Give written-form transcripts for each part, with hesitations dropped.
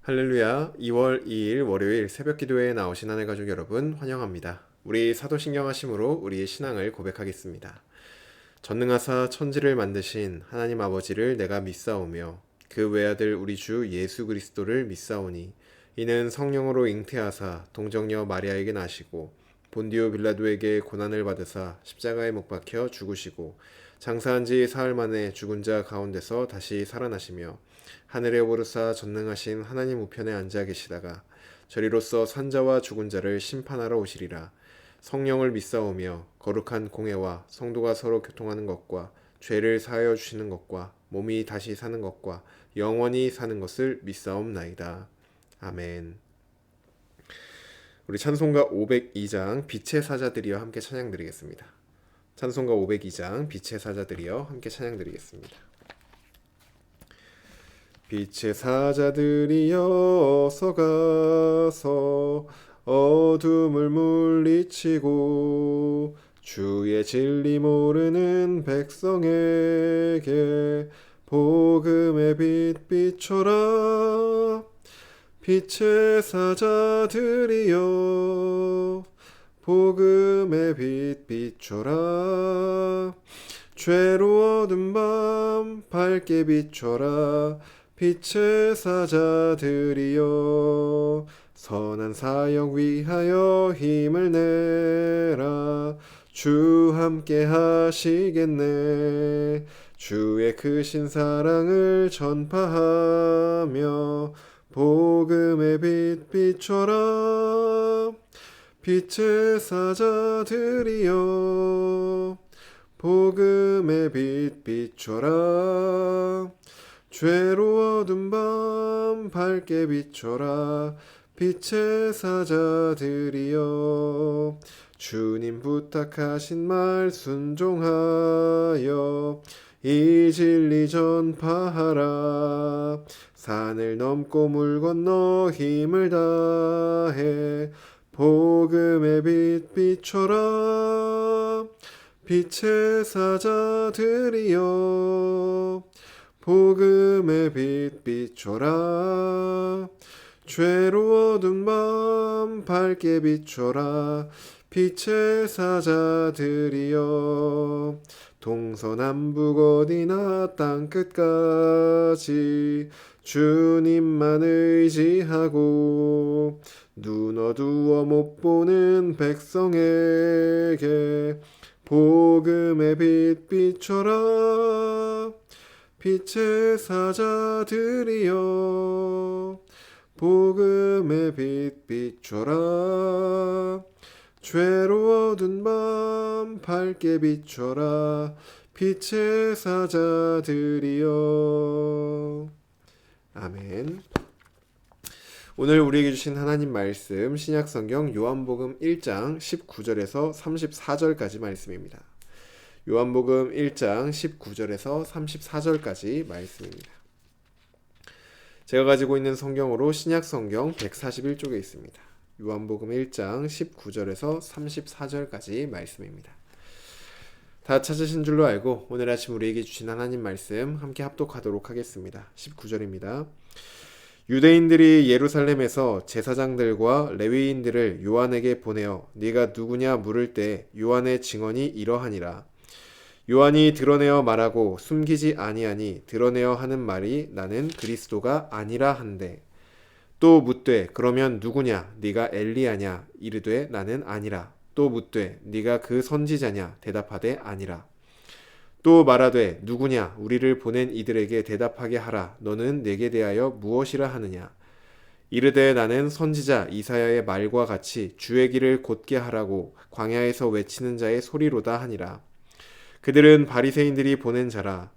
할렐루야, 2월 2일 월요일 새벽 기도에 나오신 하늘 가족 여러분 환영합니다. 우리 사도신경 하심으로 우리의 신앙을 고백하겠습니다. 전능하사 천지를 만드신 하나님 아버지를 내가 믿사오며 그 외아들 우리 주 예수 그리스도를 믿사오니 이는 성령으로 잉태하사 동정녀 마리아에게 나시고 본디오 빌라도에게 고난을 받으사 십자가에 못 박혀 죽으시고 장사한 지 사흘 만에 죽은 자 가운데서 다시 살아나시며 하늘에 오르사 전능하신 하나님 우편에 앉아 계시다가 저리로서 산자와 죽은 자를 심판하러 오시리라. 성령을 믿사오며 거룩한 공회와 성도가 서로 교통하는 것과 죄를 사하여 주시는 것과 몸이 다시 사는 것과 영원히 사는 것을 믿사옵나이다. 아멘. 우리 찬송가 502장 빛의 사자들이여 함께 찬양드리겠습니다. 찬송가 502장 빛의 사자들이여 함께 찬양드리겠습니다. 빛의 사자들이여 어서 가서 어둠을 물리치고 주의 진리 모르는 백성에게 복음의 빛 비춰라. 빛의 사자들이여 복음의 빛 비춰라. 죄로 어두운 밤 밝게 비춰라. 빛의 사자들이여 선한 사역 위하여 힘을 내라. 주 함께 하시겠네. 주의 크신 사랑을 전파하며 복음의 빛 비춰라. 빛의 사자들이여 복음의 빛 비춰라. 죄로 어두운 밤 밝게 비춰라. 빛의 사자들이여 주님 부탁하신 말 순종하여 이 진리 전파하라. 산을 넘고 물 건너 힘을 다해 복음의 빛 비춰라. 빛의 사자들이여 복음의 빛 비춰라. 죄로 어두운 밤 밝게 비춰라. 빛의 사자들이여 동서남북 어디나 땅끝까지 주님만 의지하고 눈 어두워 못 보는 백성에게 복음의 빛 비춰라. 빛의 사자들이여 복음의 빛 비춰라. 죄로 어두운 밤 밝게 비춰라. 빛의 사자들이여. 아멘. 오늘 우리에게 주신 하나님 말씀 신약성경 요한복음 1장 19절에서 34절까지 말씀입니다. 요한복음 1장 19절에서 34절까지 말씀입니다. 제가 가지고 있는 성경으로 신약성경 141쪽에 있습니다. 요한복음 1장 19절에서 34절까지 말씀입니다. 다 찾으신 줄로 알고 오늘 아침 우리에게 주신 하나님 말씀 함께 합독하도록 하겠습니다. 19절입니다. 유대인들이 예루살렘에서 제사장들과 레위인들을 요한에게 보내어 네가 누구냐 물을 때 요한의 증언이 이러하니라. 요한이 드러내어 말하고 숨기지 아니하니 드러내어 하는 말이 나는 그리스도가 아니라 한데 또 묻되 그러면 누구냐 네가 엘리야냐 이르되 나는 아니라 또 묻되 네가 그 선지자냐 대답하되 아니라 또 말하되 누구냐 우리를 보낸 이들에게 대답하게 하라 너는 내게 대하여 무엇이라 하느냐 이르되 나는 선지자 이사야의 말과 같이 주의 길을 곧게 하라고 광야에서 외치는 자의 소리로다 하니라. 그들은 바리새인들이 보낸 자라.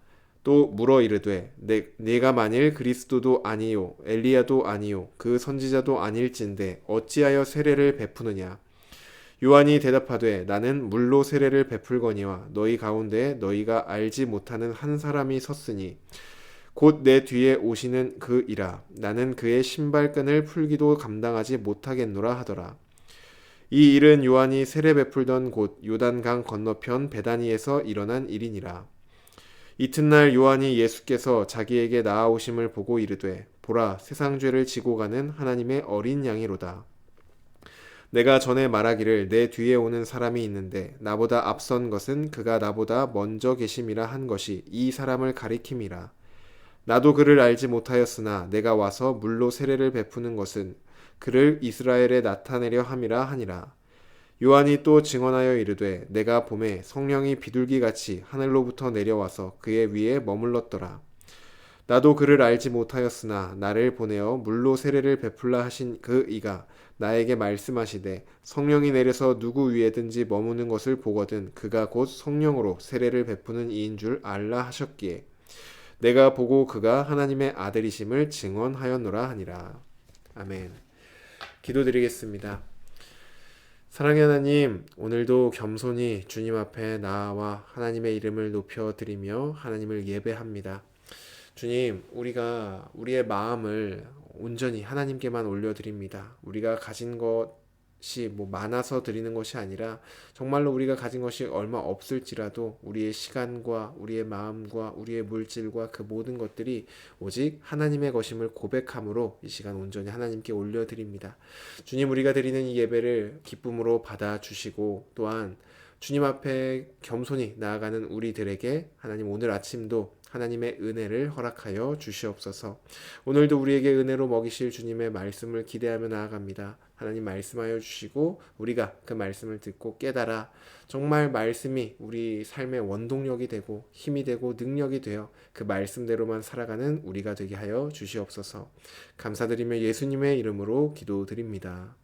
또 물어 이르되 네가 만일 그리스도도 아니요 엘리야도 아니요 그 선지자도 아닐진데 어찌하여 세례를 베푸느냐. 요한이 대답하되 나는 물로 세례를 베풀거니와 너희 가운데 너희가 알지 못하는 한 사람이 섰으니 곧 내 뒤에 오시는 그이라. 나는 그의 신발끈을 풀기도 감당하지 못하겠노라 하더라. 이 일은 요한이 세례 베풀던 곳 요단강 건너편 베다니에서 일어난 일이니라. 이튿날 요한이 예수께서 자기에게 나아오심을 보고 이르되 보라, 세상 죄를 지고 가는 하나님의 어린 양이로다. 내가 전에 말하기를 내 뒤에 오는 사람이 있는데 나보다 앞선 것은 그가 나보다 먼저 계심이라 한 것이 이 사람을 가리킴이라. 나도 그를 알지 못하였으나 내가 와서 물로 세례를 베푸는 것은 그를 이스라엘에 나타내려 함이라 하니라. 요한이 또 증언하여 이르되 내가 보매 성령이 비둘기같이 하늘로부터 내려와서 그의 위에 머물렀더라. 나도 그를 알지 못하였으나 나를 보내어 물로 세례를 베풀라 하신 그 이가 나에게 말씀하시되 성령이 내려서 누구 위에든지 머무는 것을 보거든 그가 곧 성령으로 세례를 베푸는 이인 줄 알라 하셨기에 내가 보고 그가 하나님의 아들이심을 증언하였노라 하니라. 아멘. 기도드리겠습니다. 사랑의 하나님, 오늘도 겸손히 주님 앞에 나와 하나님의 이름을 높여드리며 하나님을 예배합니다. 주님, 우리가 우리의 마음을 온전히 하나님께만 올려드립니다. 우리가 가진 것이 많아서 드리는 것이 아니라 정말로 우리가 가진 것이 얼마 없을지라도 우리의 시간과 우리의 마음과 우리의 물질과 그 모든 것들이 오직 하나님의 것임을 고백함으로 이 시간 온전히 하나님께 올려드립니다. 주님, 우리가 드리는 이 예배를 기쁨으로 받아주시고 또한 주님 앞에 겸손히 나아가는 우리들에게 하나님 오늘 아침도 하나님의 은혜를 허락하여 주시옵소서. 오늘도 우리에게 은혜로 먹이실 주님의 말씀을 기대하며 나아갑니다. 하나님 말씀하여 주시고 우리가 그 말씀을 듣고 깨달아 정말 말씀이 우리 삶의 원동력이 되고 힘이 되고 능력이 되어 그 말씀대로만 살아가는 우리가 되게 하여 주시옵소서. 감사드리며 예수님의 이름으로 기도드립니다.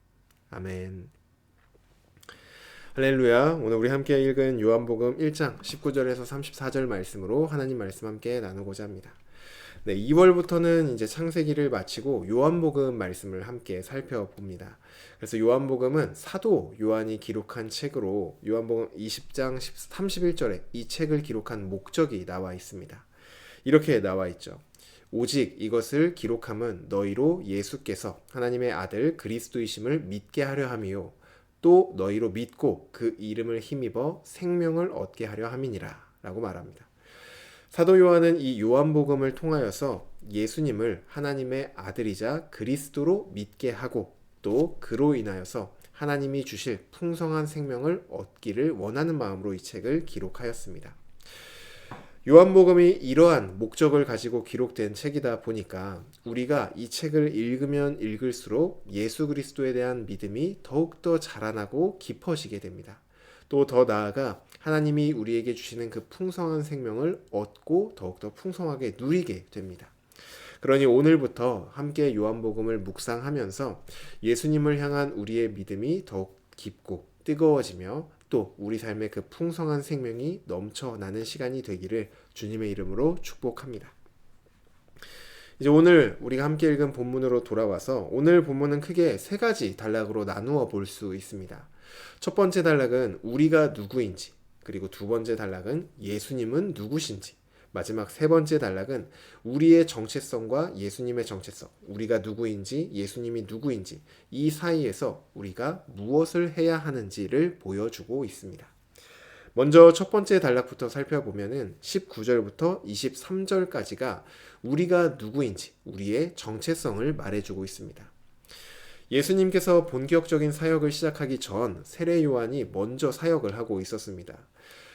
아멘. 할렐루야. 오늘 우리 함께 읽은 요한복음 1장 19절에서 34절 말씀으로 하나님 말씀 함께 나누고자 합니다. 네, 2월부터는 이제 창세기를 마치고 요한복음 말씀을 함께 살펴봅니다. 그래서 요한복음은 사도 요한이 기록한 책으로 요한복음 20장 31절에 이 책을 기록한 목적이 나와 있습니다. 이렇게 나와 있죠. 오직 이것을 기록함은 너희로 예수께서 하나님의 아들 그리스도이심을 믿게 하려 함이요 또 너희로 믿고 그 이름을 힘입어 생명을 얻게 하려 함이니라 라고 말합니다. 사도 요한은 이 요한복음을 통하여서 예수님을 하나님의 아들이자 그리스도로 믿게 하고 또 그로 인하여서 하나님이 주실 풍성한 생명을 얻기를 원하는 마음으로 이 책을 기록하였습니다. 요한복음이 이러한 목적을 가지고 기록된 책이다 보니까 우리가 이 책을 읽으면 읽을수록 예수 그리스도에 대한 믿음이 더욱더 자라나고 깊어지게 됩니다. 또 더 나아가 하나님이 우리에게 주시는 그 풍성한 생명을 얻고 더욱더 풍성하게 누리게 됩니다. 그러니 오늘부터 함께 요한복음을 묵상하면서 예수님을 향한 우리의 믿음이 더욱 깊고 뜨거워지며 또 우리 삶의 그 풍성한 생명이 넘쳐나는 시간이 되기를 주님의 이름으로 축복합니다. 이제 오늘 우리가 함께 읽은 본문으로 돌아와서 오늘 본문은 크게 세 가지 단락으로 나누어 볼 수 있습니다. 첫 번째 단락은 우리가 누구인지, 그리고 두 번째 단락은 예수님은 누구신지, 마지막 세 번째 단락은 우리의 정체성과 예수님의 정체성, 우리가 누구인지 예수님이 누구인지 이 사이에서 우리가 무엇을 해야 하는지를 보여주고 있습니다. 먼저 첫 번째 단락부터 살펴보면은 19절부터 23절까지가 우리가 누구인지 우리의 정체성을 말해주고 있습니다. 예수님께서 본격적인 사역을 시작하기 전 세례 요한이 먼저 사역을 하고 있었습니다.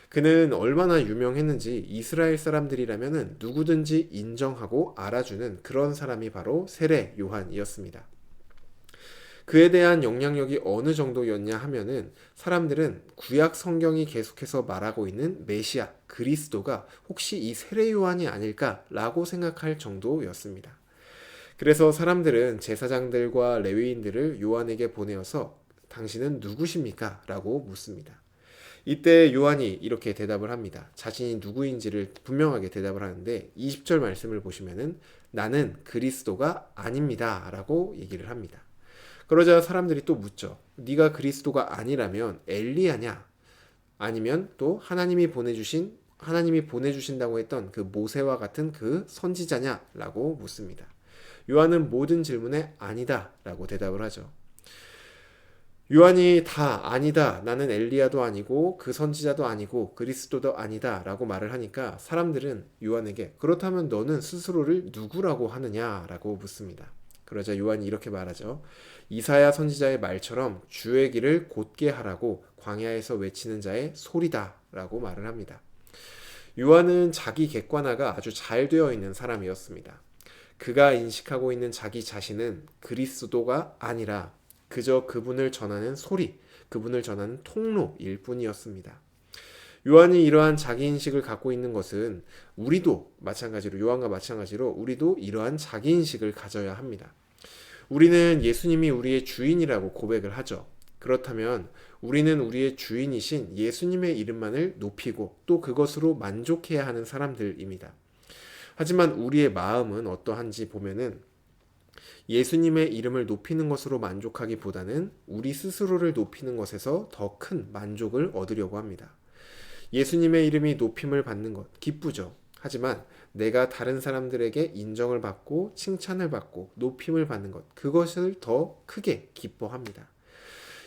그는 얼마나 유명했는지 이스라엘 사람들이라면 누구든지 인정하고 알아주는 그런 사람이 바로 세례 요한이었습니다. 그에 대한 영향력이 어느 정도였냐 하면은 사람들은 구약 성경이 계속해서 말하고 있는 메시아 그리스도가 혹시 이 세례 요한이 아닐까라고 생각할 정도였습니다. 그래서 사람들은 제사장들과 레위인들을 요한에게 보내어서 당신은 누구십니까? 라고 묻습니다. 이때 요한이 이렇게 대답을 합니다. 자신이 누구인지를 분명하게 대답을 하는데 20절 말씀을 보시면은 나는 그리스도가 아닙니다 라고 얘기를 합니다. 그러자 사람들이 또 묻죠. 네가 그리스도가 아니라면 엘리야냐? 아니면 또 하나님이 보내주신다고 했던 그 모세와 같은 그 선지자냐? 라고 묻습니다. 요한은 모든 질문에 아니다 라고 대답을 하죠. 요한이 다 아니다. 나는 엘리야도 아니고 그 선지자도 아니고 그리스도도 아니다. 라고 말을 하니까 사람들은 요한에게 그렇다면 너는 스스로를 누구라고 하느냐? 라고 묻습니다. 그러자 요한이 이렇게 말하죠. 이사야 선지자의 말처럼 주의 길을 곧게 하라고 광야에서 외치는 자의 소리다. 라고 말을 합니다. 요한은 자기 객관화가 아주 잘 되어 있는 사람이었습니다. 그가 인식하고 있는 자기 자신은 그리스도가 아니라 그저 그분을 전하는 소리, 그분을 전하는 통로일 뿐이었습니다. 요한이 이러한 자기인식을 갖고 있는 것은 우리도 마찬가지로, 요한과 마찬가지로 우리도 이러한 자기인식을 가져야 합니다. 우리는 예수님이 우리의 주인이라고 고백을 하죠. 그렇다면 우리는 우리의 주인이신 예수님의 이름만을 높이고 또 그것으로 만족해야 하는 사람들입니다. 하지만 우리의 마음은 어떠한지 보면은 예수님의 이름을 높이는 것으로 만족하기보다는 우리 스스로를 높이는 것에서 더 큰 만족을 얻으려고 합니다. 예수님의 이름이 높임을 받는 것 기쁘죠. 하지만 내가 다른 사람들에게 인정을 받고 칭찬을 받고 높임을 받는 것 그것을 더 크게 기뻐합니다.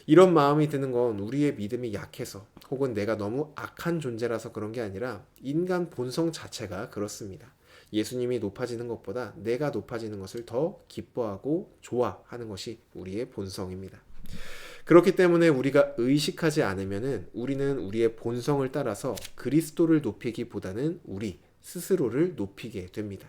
이런 마음이 드는 건 우리의 믿음이 약해서 혹은 내가 너무 악한 존재라서 그런 게 아니라 인간 본성 자체가 그렇습니다. 예수님이 높아지는 것보다 내가 높아지는 것을 더 기뻐하고 좋아하는 것이 우리의 본성입니다. 그렇기 때문에 우리가 의식하지 않으면은 우리는 우리의 본성을 따라서 그리스도를 높이기보다는 우리 스스로를 높이게 됩니다.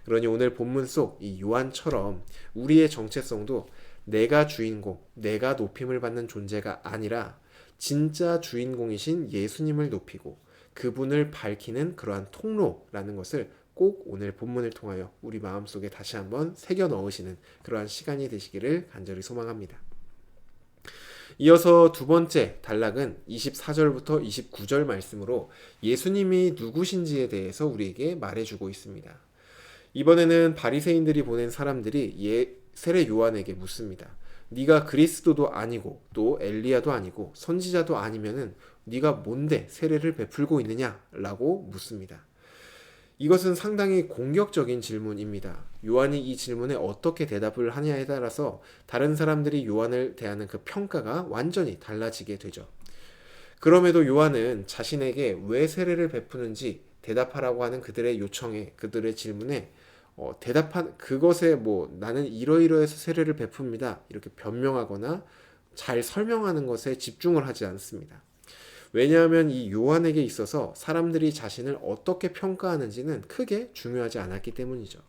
그러니 오늘 본문 속 이 요한처럼 우리의 정체성도 내가 주인공, 내가 높임을 받는 존재가 아니라 진짜 주인공이신 예수님을 높이고 그분을 밝히는 그러한 통로라는 것을 꼭 오늘 본문을 통하여 우리 마음속에 다시 한번 새겨 넣으시는 그러한 시간이 되시기를 간절히 소망합니다. 이어서 두 번째 단락은 24절부터 29절 말씀으로 예수님이 누구신지에 대해서 우리에게 말해주고 있습니다. 이번에는 바리새인들이 보낸 사람들이 세례 요한에게 묻습니다. 네가 그리스도도 아니고 또 엘리야도 아니고 선지자도 아니면은 네가 뭔데 세례를 베풀고 있느냐라고 묻습니다. 이것은 상당히 공격적인 질문입니다. 요한이 이 질문에 어떻게 대답을 하냐에 따라서 다른 사람들이 요한을 대하는 그 평가가 완전히 달라지게 되죠. 그럼에도 요한은 자신에게 왜 세례를 베푸는지 대답하라고 하는 그들의 요청에, 그들의 질문에 대답한 그것에 나는 이러이러해서 세례를 베풉니다. 이렇게 변명하거나 잘 설명하는 것에 집중을 하지 않습니다. 왜냐하면 이 요한에게 있어서 사람들이 자신을 어떻게 평가하는지는 크게 중요하지 않았기 때문이죠.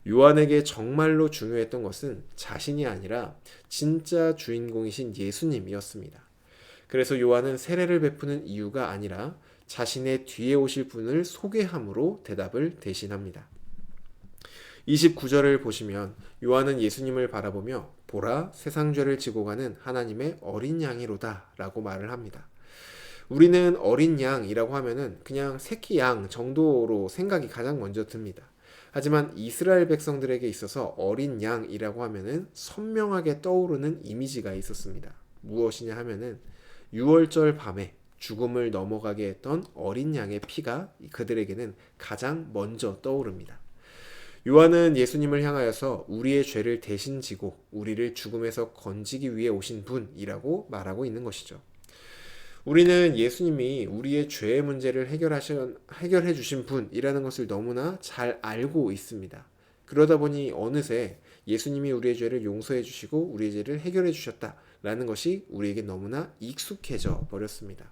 요한에게 정말로 중요했던 것은 자신이 아니라 진짜 주인공이신 예수님이었습니다. 그래서 요한은 세례를 베푸는 이유가 아니라 자신의 뒤에 오실 분을 소개함으로 대답을 대신합니다. 29절을 보시면 요한은 예수님을 바라보며 보라 세상 죄를 지고 가는 하나님의 어린 양이로다 라고 말을 합니다. 우리는 어린 양이라고 하면은 그냥 새끼 양 정도로 생각이 가장 먼저 듭니다. 하지만 이스라엘 백성들에게 있어서 어린 양이라고 하면은 선명하게 떠오르는 이미지가 있었습니다. 무엇이냐 하면은 6월절 밤에 죽음을 넘어가게 했던 어린 양의 피가 그들에게는 가장 먼저 떠오릅니다. 요한은 예수님을 향하여서 우리의 죄를 대신 지고 우리를 죽음에서 건지기 위해 오신 분이라고 말하고 있는 것이죠. 우리는 예수님이 우리의 죄의 문제를 해결해 주신 분이라는 것을 너무나 잘 알고 있습니다. 그러다 보니 어느새 예수님이 우리의 죄를 용서해 주시고 우리의 죄를 해결해 주셨다라는 것이 우리에게 너무나 익숙해져 버렸습니다.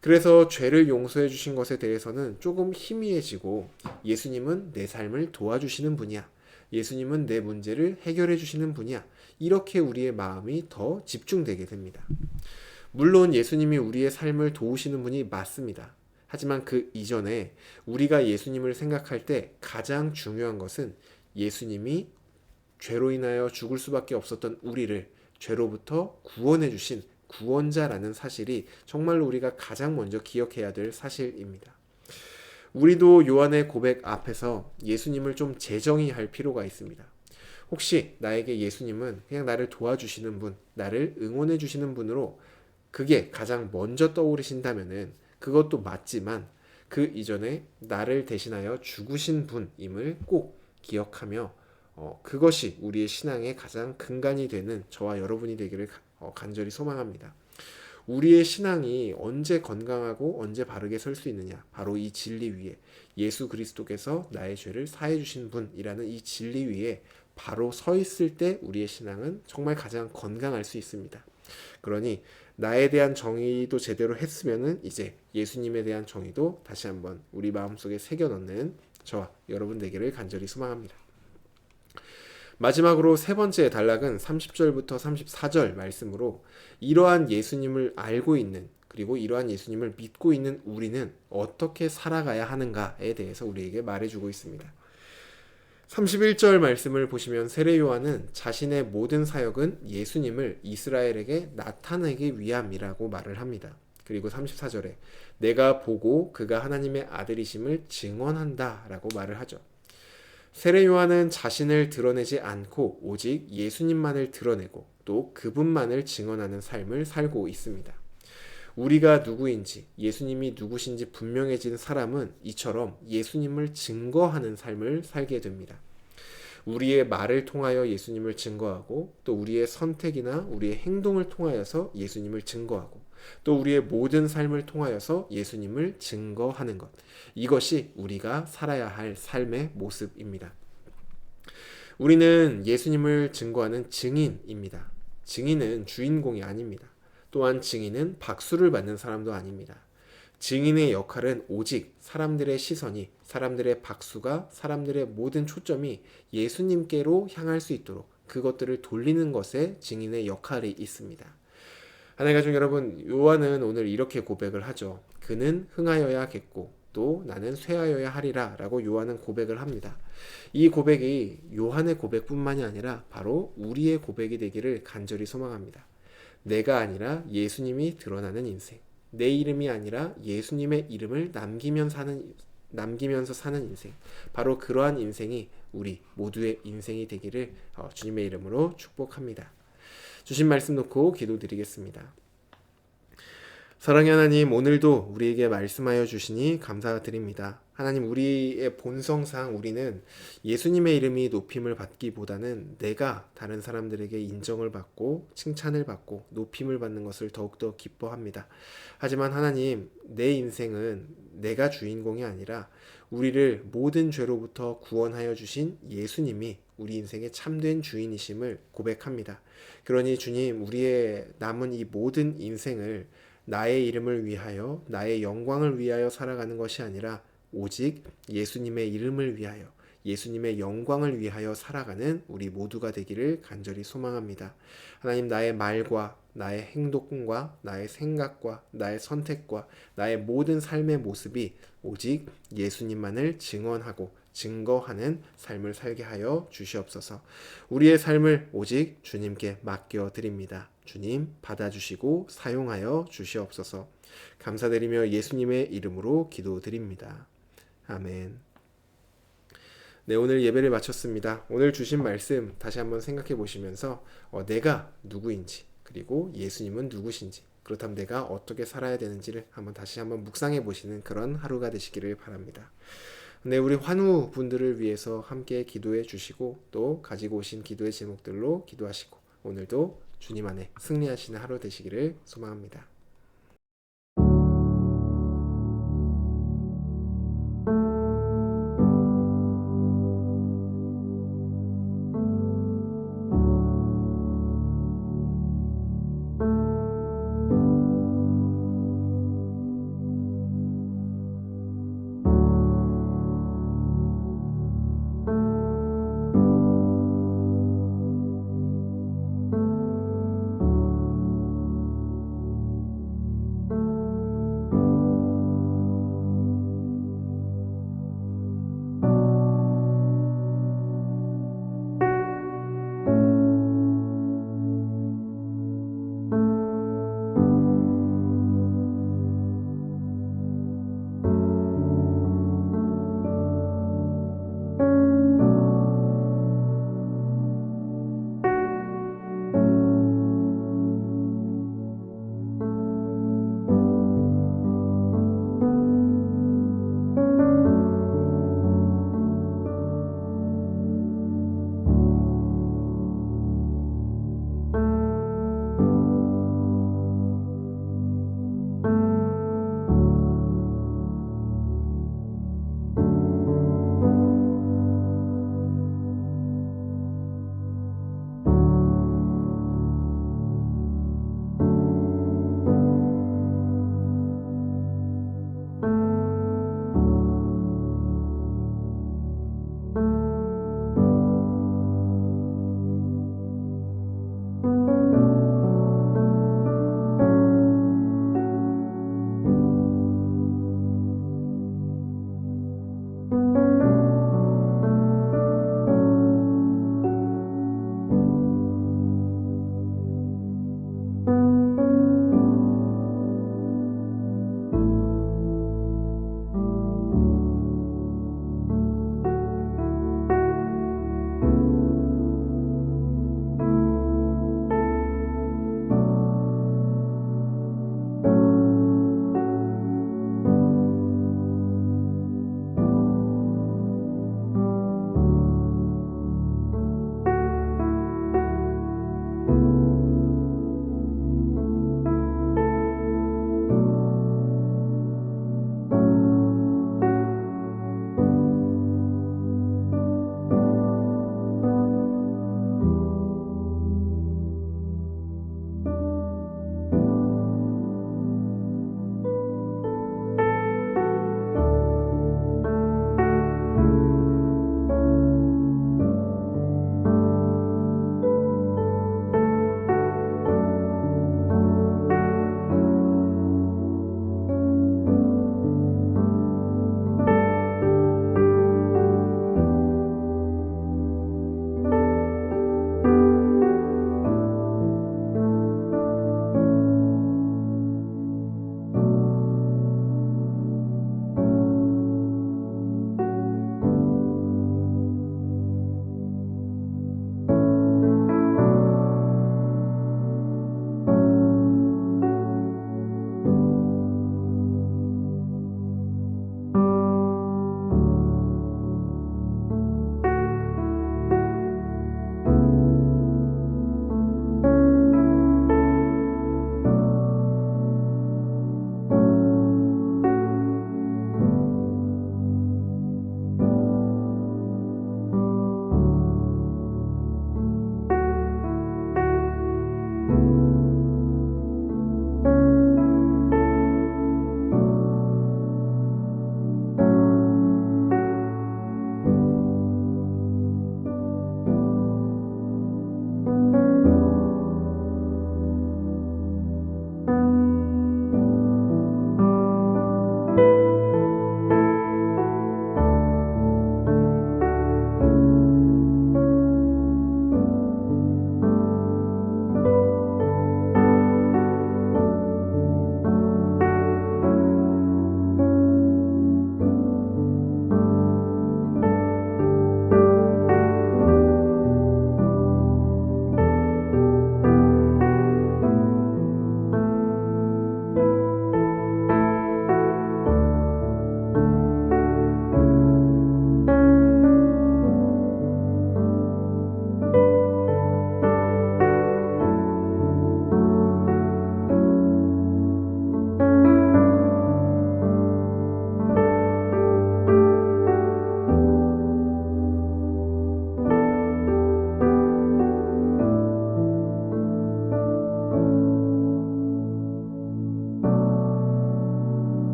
그래서 죄를 용서해 주신 것에 대해서는 조금 희미해지고 예수님은 내 삶을 도와주시는 분이야. 예수님은 내 문제를 해결해 주시는 분이야. 이렇게 우리의 마음이 더 집중되게 됩니다. 물론 예수님이 우리의 삶을 도우시는 분이 맞습니다. 하지만 그 이전에 우리가 예수님을 생각할 때 가장 중요한 것은 예수님이 죄로 인하여 죽을 수밖에 없었던 우리를 죄로부터 구원해 주신 구원자라는 사실이 정말로 우리가 가장 먼저 기억해야 될 사실입니다. 우리도 요한의 고백 앞에서 예수님을 좀 재정의 할 필요가 있습니다. 혹시 나에게 예수님은 그냥 나를 도와주시는 분, 나를 응원해 주시는 분으로 그게 가장 먼저 떠오르신다면은 그것도 맞지만 그 이전에 나를 대신하여 죽으신 분임을 꼭 기억하며 그것이 우리의 신앙의 가장 근간이 되는 저와 여러분이 되기를 간절히 소망합니다. 우리의 신앙이 언제 건강하고 언제 바르게 설 수 있느냐? 바로 이 진리 위에 예수 그리스도께서 나의 죄를 사해 주신 분이라는 이 진리 위에 바로 서 있을 때 우리의 신앙은 정말 가장 건강할 수 있습니다. 그러니 나에 대한 정의도 제대로 했으면은 이제 예수님에 대한 정의도 다시 한번 우리 마음속에 새겨 넣는 저와 여러분 되기를 간절히 소망합니다. 마지막으로 세 번째 단락은 30절부터 34절 말씀으로 이러한 예수님을 알고 있는 그리고 이러한 예수님을 믿고 있는 우리는 어떻게 살아가야 하는가에 대해서 우리에게 말해주고 있습니다. 31절 말씀을 보시면 세례 요한은 자신의 모든 사역은 예수님을 이스라엘에게 나타내기 위함이라고 말을 합니다. 그리고 34절에 내가 보고 그가 하나님의 아들이심을 증언한다 라고 말을 하죠. 세례 요한은 자신을 드러내지 않고 오직 예수님만을 드러내고 또 그분만을 증언하는 삶을 살고 있습니다. 우리가 누구인지 예수님이 누구신지 분명해진 사람은 이처럼 예수님을 증거하는 삶을 살게 됩니다. 우리의 말을 통하여 예수님을 증거하고 또 우리의 선택이나 우리의 행동을 통하여서 예수님을 증거하고 또 우리의 모든 삶을 통하여서 예수님을 증거하는 것, 이것이 우리가 살아야 할 삶의 모습입니다. 우리는 예수님을 증거하는 증인입니다. 증인은 주인공이 아닙니다. 또한 증인은 박수를 받는 사람도 아닙니다. 증인의 역할은 오직 사람들의 시선이, 사람들의 박수가, 사람들의 모든 초점이 예수님께로 향할 수 있도록 그것들을 돌리는 것에 증인의 역할이 있습니다. 하나님 가족 여러분, 요한은 오늘 이렇게 고백을 하죠. 그는 흥하여야겠고 또 나는 쇠하여야 하리라 라고 요한은 고백을 합니다. 이 고백이 요한의 고백뿐만이 아니라 바로 우리의 고백이 되기를 간절히 소망합니다. 내가 아니라 예수님이 드러나는 인생, 내 이름이 아니라 예수님의 이름을 남기면서 사는 인생, 바로 그러한 인생이 우리 모두의 인생이 되기를 주님의 이름으로 축복합니다. 주신 말씀 놓고 기도드리겠습니다. 사랑의 하나님, 오늘도 우리에게 말씀하여 주시니 감사드립니다. 하나님, 우리의 본성상 우리는 예수님의 이름이 높임을 받기보다는 내가 다른 사람들에게 인정을 받고 칭찬을 받고 높임을 받는 것을 더욱더 기뻐합니다. 하지만 하나님, 내 인생은 내가 주인공이 아니라 우리를 모든 죄로부터 구원하여 주신 예수님이 우리 인생의 참된 주인이심을 고백합니다. 그러니 주님, 우리의 남은 이 모든 인생을 나의 이름을 위하여, 나의 영광을 위하여 살아가는 것이 아니라 오직 예수님의 이름을 위하여, 예수님의 영광을 위하여 살아가는 우리 모두가 되기를 간절히 소망합니다. 하나님, 나의 말과 나의 행동과 나의 생각과 나의 선택과 나의 모든 삶의 모습이 오직 예수님만을 증언하고 증거하는 삶을 살게 하여 주시옵소서. 우리의 삶을 오직 주님께 맡겨 드립니다. 주님 받아주시고 사용하여 주시옵소서. 감사드리며 예수님의 이름으로 기도드립니다. 아멘. 네, 오늘 예배를 마쳤습니다. 오늘 주신 말씀 다시 한번 생각해 보시면서 내가 누구인지 그리고 예수님은 누구신지, 그렇다면 내가 어떻게 살아야 되는지를 다시 한번 묵상해 보시는 그런 하루가 되시기를 바랍니다. 네, 우리 환우 분들을 위해서 함께 기도해 주시고 또 가지고 오신 기도의 제목들로 기도하시고 오늘도 주님 안에 승리하시는 하루 되시기를 소망합니다.